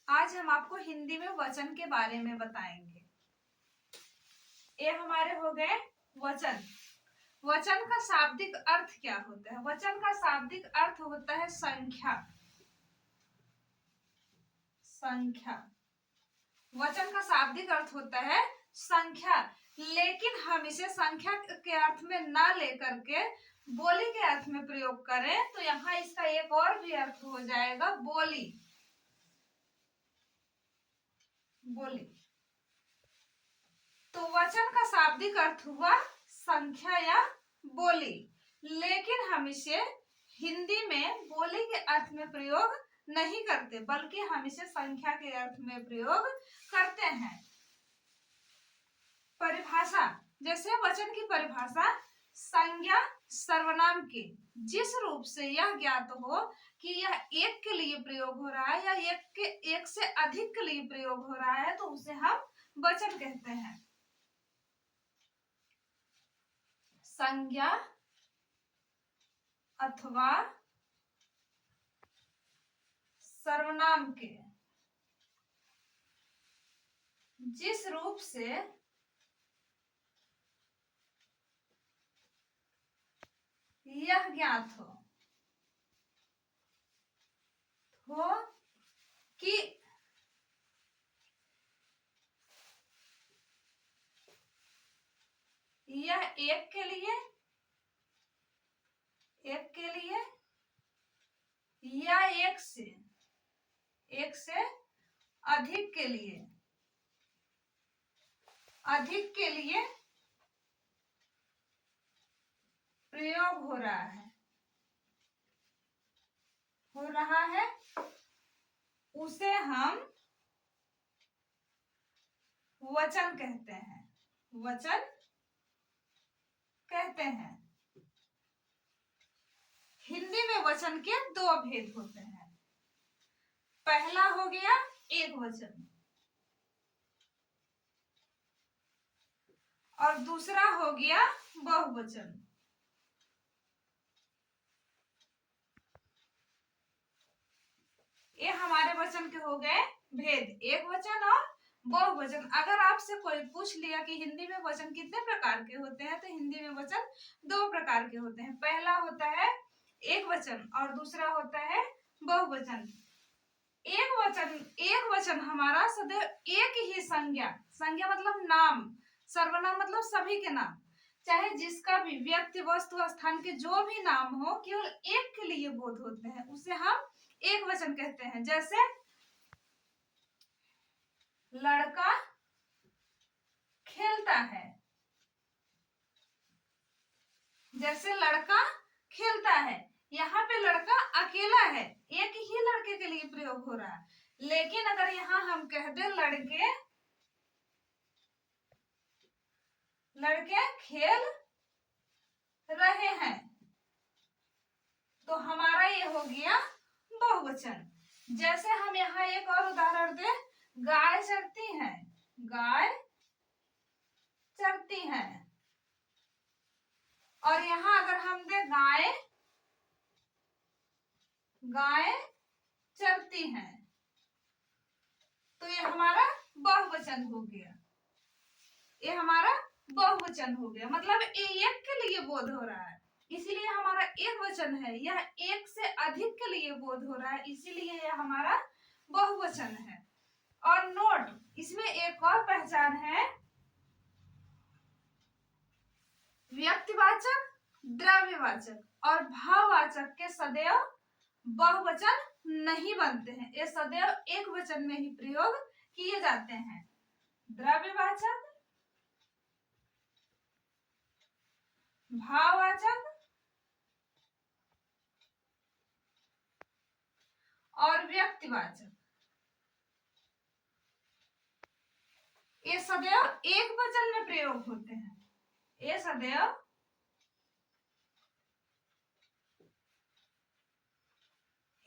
आज हम आपको हिंदी में वचन के बारे में बताएंगे। ये हमारे हो गए वचन। वचन का शाब्दिक अर्थ क्या होता है? वचन का शाब्दिक अर्थ होता है संख्या। संख्या वचन का शाब्दिक अर्थ होता है संख्या, लेकिन हम इसे संख्या के अर्थ में ना लेकर के बोली के अर्थ में प्रयोग करें तो यहाँ इसका एक और भी अर्थ हो जाएगा, बोली। बोली तो वचन का शाब्दिक अर्थ हुआ संख्या या बोली, लेकिन हम इसे हिंदी में बोली के अर्थ में प्रयोग नहीं करते, बल्कि हम इसे संख्या के अर्थ में प्रयोग करते हैं। परिभाषा, जैसे वचन की परिभाषा, संज्ञा सर्वनाम के जिस रूप से यह ज्ञात हो कि यह एक के लिए प्रयोग हो रहा है या एक से अधिक के लिए प्रयोग हो रहा है तो उसे हम वचन कहते हैं। संज्ञा अथवा सर्वनाम के जिस रूप से यह ज्ञात हो कि यह एक के लिए या एक से अधिक के लिए प्रयोग हो रहा है उसे हम वचन कहते हैं। वचन कहते हैं। हिंदी में वचन के दो भेद होते हैं। पहला हो गया एक वचन और दूसरा हो गया बहुवचन। ये हमारे वचन के हो गए भेद, एक वचन और बहुवचन। अगर आपसे कोई पूछ लिया कि हिंदी में वचन कितने प्रकार के होते हैं तो हिंदी में वचन दो प्रकार के होते हैं। पहला होता है एक वचन और दूसरा होता है बहुवचन। एक वचन हमारा सदैव एक ही संज्ञा मतलब नाम, सर्वनाम मतलब सभी के नाम, चाहे जिसका भी व्यक्ति वस्तु स्थान के जो भी नाम हो केवल एक के लिए बोध होते हैं, उसे हम एक वचन कहते हैं। जैसे लड़का खेलता है, जैसे लड़का खेलता है, यहाँ पे लड़का अकेला है, एक ही लड़के के लिए प्रयोग हो रहा है। लेकिन अगर यहाँ हम कह दे लड़के खेल रहे हैं तो हमारा ये हो गया बहुवचन। जैसे हम यहाँ एक और उदाहरण दे, गाय चरती है, गाय चरती है, और यहाँ अगर हम दे गाय चरती है तो ये हमारा बहुवचन हो गया। ये हमारा बहुवचन हो गया, मतलब एक के लिए बोध हो रहा है, इसीलिए हमारा एक वचन है। यह एक से अधिक के लिए बोध हो रहा है, इसीलिए यह हमारा बहुवचन है। और नोट, इसमें एक और पहचान है, व्यक्तिवाचक, द्रव्यवाचक और भाववाचक के सदैव बहुवचन नहीं बनते हैं, ये सदैव एक वचन में ही प्रयोग किए जाते हैं। द्रव्यवाचक, भाववाचक और व्यक्तिवाचक, ये सदैव एक वचन में प्रयोग होते हैं। ये सदैव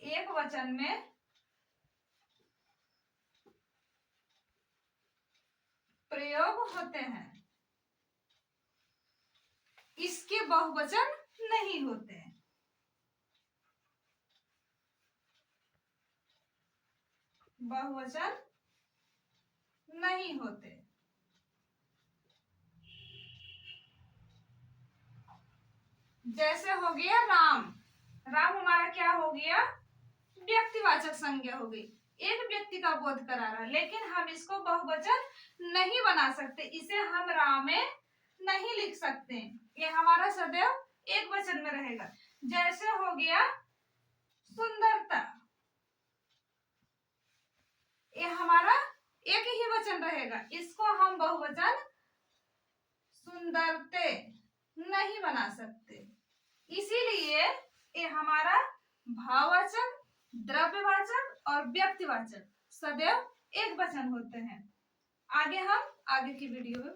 एक वचन में प्रयोग होते हैं, इसके बहुवचन नहीं होते हैं। बहुवचन नहीं होते। जैसे हो गया राम, राम हमारा क्या हो गया, व्यक्तिवाचक संज्ञा हो गई, एक व्यक्ति का बोध करा रहा, लेकिन हम इसको बहुवचन नहीं बना सकते, इसे हम रामे नहीं लिख सकते, ये हमारा सदैव एक वचन में रहेगा। जैसे हो गया सुंदरता, ये हमारा एक ही वचन रहेगा, इसको हम बहुवचन सुंदरते नहीं बना सकते, इसीलिए ये हमारा भाववाचक, द्रव्यवाचक और व्यक्तिवाचक सदैव एक वचन होते हैं। आगे हम आगे की वीडियो में